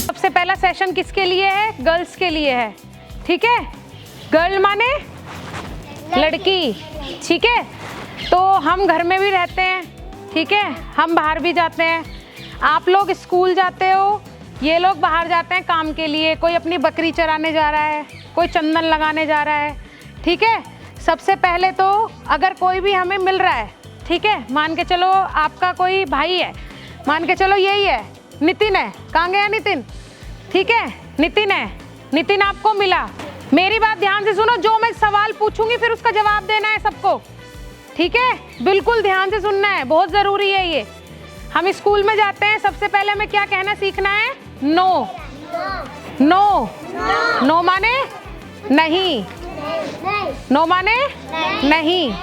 सबसे पहला सेशन किसके लिए है? गर्ल्स के लिए है, ठीक है। गर्ल माने लड़की, ठीक है। तो हम घर में भी रहते हैं, ठीक है, हम बाहर भी जाते हैं। आप लोग स्कूल जाते हो, ये लोग बाहर जाते हैं काम के लिए। कोई अपनी बकरी चराने जा रहा है, कोई चंदन लगाने जा रहा है, ठीक है। सबसे पहले तो अगर कोई भी हमें मिल रहा है, ठीक है, मान के चलो आपका कोई भाई है, मान के चलो यही है, नितिन है, कहाँ गया नितिन, ठीक है, नितिन है, नितिन आपको मिला। मेरी बात ध्यान से सुनो, जो मैं सवाल पूछूंगी फिर उसका जवाब देना है सबको, ठीक है, बिल्कुल ध्यान से सुनना है, बहुत ज़रूरी है ये। हम स्कूल में जाते हैं, सबसे पहले हमें क्या कहना सीखना है? नो। नो, नो माने नहीं, नो माने नहीं,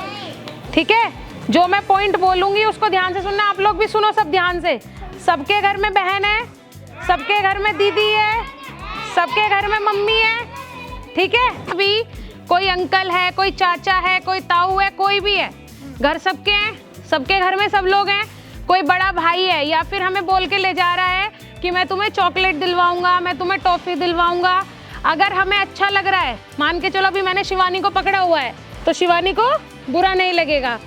ठीक है। जो मैं पॉइंट बोलूंगी उसको ध्यान से सुनना, आप लोग भी सुनो सब ध्यान से। सबके घर में बहन है, सबके घर में दीदी है, सबके घर में मम्मी है, ठीक है। अभी कोई अंकल है, कोई चाचा है, कोई ताऊ है, कोई भी है, घर सबके हैं, सबके घर में सब लोग हैं। कोई बड़ा भाई है या फिर हमें बोल के ले जा रहा है कि मैं तुम्हें चॉकलेट दिलवाऊंगा, मैं तुम्हें टॉफ़ी दिलवाऊंगा। अगर हमें अच्छा लग रहा है, मान के चलो अभी मैंने शिवानी को पकड़ा हुआ है तो शिवानी को बुरा नहीं लगेगा।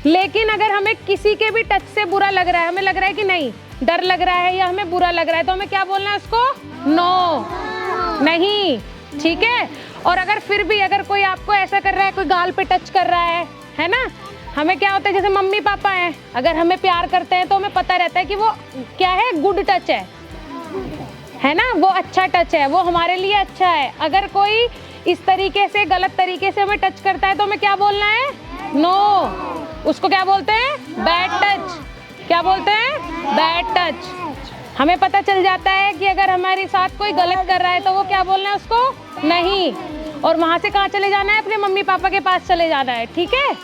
लेकिन अगर हमें किसी के भी टच से बुरा लग रहा है, हमें लग रहा है कि नहीं, डर लग रहा है या हमें बुरा लग रहा है, तो हमें क्या बोलना है उसको? नो, नहीं, ठीक है। और अगर फिर भी अगर कोई आपको ऐसा कर रहा है, कोई गाल पे टच कर रहा है ना, हमें क्या होता है, जैसे मम्मी पापा हैं, अगर हमें प्यार करते हैं तो हमें पता रहता है कि वो क्या है, गुड टच है ना, वो अच्छा टच है, वो हमारे लिए अच्छा है। अगर कोई इस तरीके से गलत तरीके से हमें टच करता है तो हमें क्या बोलना है? नो। उसको क्या बोलते हैं? Bad touch. क्या बोलते हैं? Bad touch. हमें पता चल जाता है कि अगर हमारे साथ कोई गलत कर रहा है तो वो क्या बोलना है उसको? नहीं। और वहाँ से कहाँ चले जाना है? अपने मम्मी पापा के पास चले जाना है, ठीक है।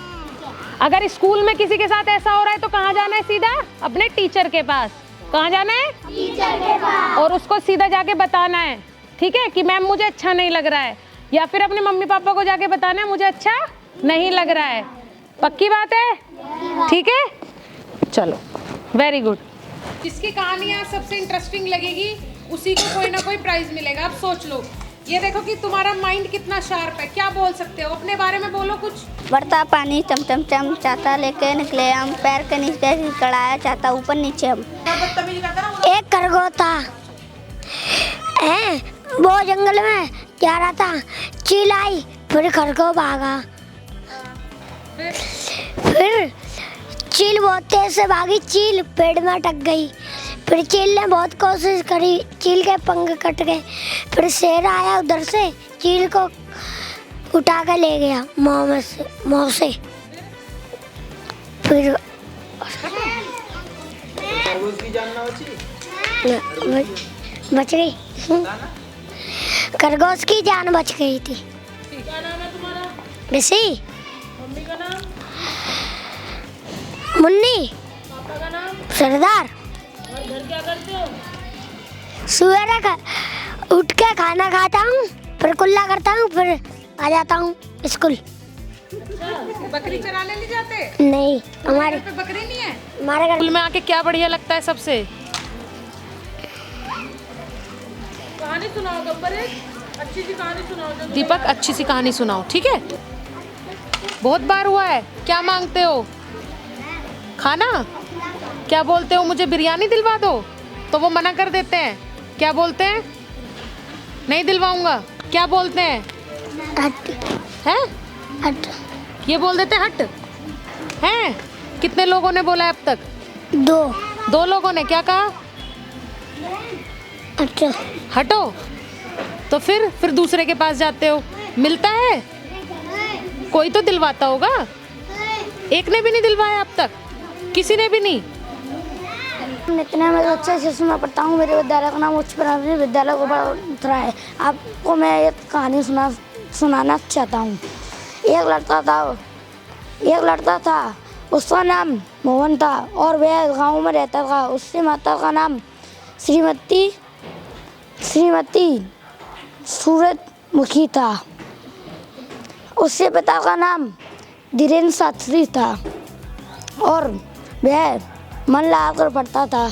अगर स्कूल में किसी के साथ ऐसा हो रहा है तो कहाँ जाना है? सीधा अपने टीचर के पास। कहाँ जाना है? टीचर के पास। और उसको सीधा जाके बताना है, ठीक है, कि मैम मुझे अच्छा नहीं लग रहा है, या फिर अपने मम्मी पापा को जाके बताना है मुझे अच्छा नहीं लग रहा है। पक्की बात है? ठीक है, चलो, वेरी गुड। जिसकी कहानी आज सबसे इंटरेस्टिंग लगेगी उसी को कोई ना कोई प्राइज मिलेगा। अब सोच लो, ये देखो कि तुम्हारा माइंड कितना शार्प है। क्या बोल सकते हो अपने बारे में? बोलो कुछ। बढ़ता पानी चम चम चम, चाहता लेके निकले हम, पैर के नीचे कड़ाया, चाहता ऊपर नीचे हम। एक खरगोश था, वो जंगल में जा रहा था, चील आई, फिर खरगोश भागा। फिर चील बहुत तेज से भागी, चील पेड़ में अटक गई। फिर चील ने बहुत कोशिश करी, चील के पंख कट गए। फिर शेर आया उधर से, चील को उठा कर ले गया मुँह से। फिर बच गई, खरगोश की जान बच गई थी। क्या नाम है तुम्हारा? ऋषि। मम्मी का नाम? मुन्नी। पापा का नाम? सरदार। और घर क्या करते हो? सवेरे का उठ के खाना खाता हूँ, फिर कुल्ला करता हूँ, फिर आ जाता हूँ स्कूल। बकरी चराने नहीं जाते? नहीं, हमारे घर पे बकरी नहीं है। हमारे घर स्कूल में आके क्या बढ़िया लगता है सबसे? कहानी सुनाओ गब्बर, एक अच्छी सी कहानी सुनाओ। दीपक, अच्छी सी कहानी सुनाओ, ठीक है। बहुत बार हुआ है, क्या मांगते हो? खाना? क्या बोलते हो? मुझे बिरयानी दिलवा दो, तो वो मना कर देते हैं। क्या बोलते हैं? नहीं दिलवाऊंगा। क्या बोलते हैं? हट। हैं? हट। ये बोल देते हैं हट। हैं? कितने लोगों ने बोला है अब तक? दो लोगों ने। क्या कहा? हट। हटो। तो फिर दूसरे के पास जाते हो, मिलता है? कोई तो दिलवाता होगा। एक ने भी नहीं दिलवाया अब तक, किसी ने भी नहीं। इतने में अच्छे से सुना पढ़ता हूँ। मेरे विद्यालय का नाम उच्च प्राथमिक विद्यालय गोपालपुरा है। आपको मैं एक कहानी सुनाना चाहता हूँ। एक लड़का था, उसका नाम मोहन था और वह गांव में रहता था। उसकी माता का नाम श्रीमती सूरजमुखी था। उसके पिता का नाम धीरेन्द्र शास्त्री था और वह मन लगाकर पढ़ता था।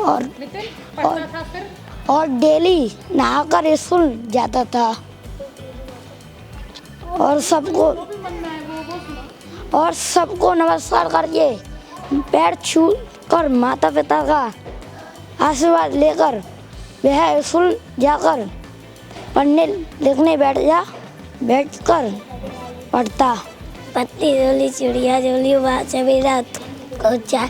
और नितिन पढ़ता था फिर? और डेली नहाकर स्कूल जाता था और सबको नमस्कार करके पैर छू कर माता पिता का आशीर्वाद लेकर वह स्कूल जाकर पढ़ने लिखने बैठकर पढ़ता। पत्ती जोली चिड़िया जोली बाजा मेरा को चाहे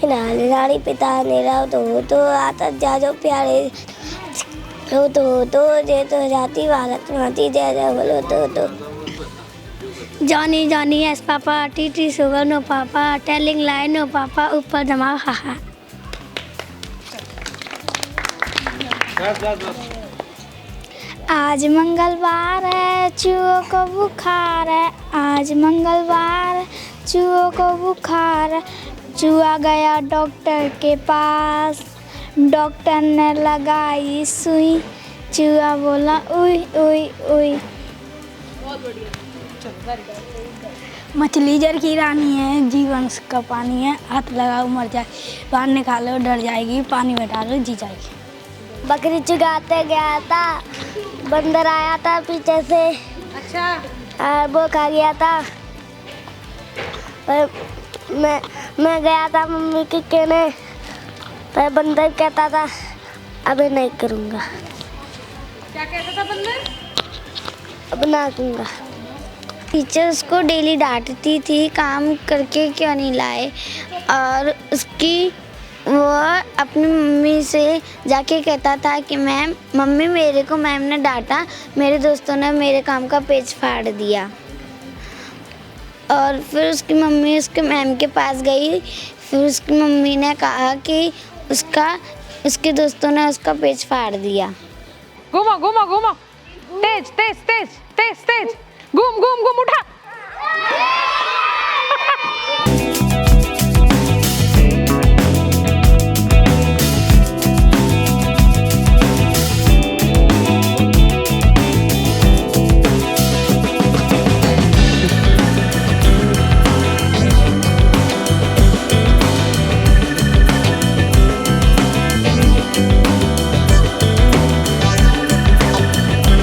रानी पिता मेरा तो आता जा जो प्यारे तो जे तो जाती भारत माती जय जय बोलो तो जॉनी जॉनी एस पापा टी sugar no papa telling lies no papa ऊपर जमा हा। आज मंगलवार है चूहों को बुखार है, आज मंगलवार चूहों को बुखार है। चूहा गया डॉक्टर के पास, डॉक्टर ने लगाई सुई, चूहा बोला उई उई उई। मछली जल की रानी है, जीवन का पानी है, हाथ लगाओ मर जाए, बाहर निकालो डर जाएगी, पानी में डालो जी जाएगी। बकरी चुगाते गया था, बंदर आया था पीछे से, अच्छा वो खा गया था। पर मैं गया था मम्मी के कहने, पर बंदर कहता था अभी नहीं करूँगा। क्या कहता था बंदर? अब ना करूँगा। टीचर्स को डेली डांटती थी काम करके क्यों नहीं लाए, और वो अपनी मम्मी से जाके कहता था कि मैम मम्मी मेरे को मैम ने डांटा, मेरे दोस्तों ने मेरे काम का पेज फाड़ दिया। और फिर उसकी मम्मी उसके मैम के पास गई, फिर उसकी मम्मी ने कहा कि उसके दोस्तों ने उसका पेज फाड़ दिया। घूमो घूमो घूमो, तेज तेज तेज तेज तेज, घूम घूम घूम, उठा।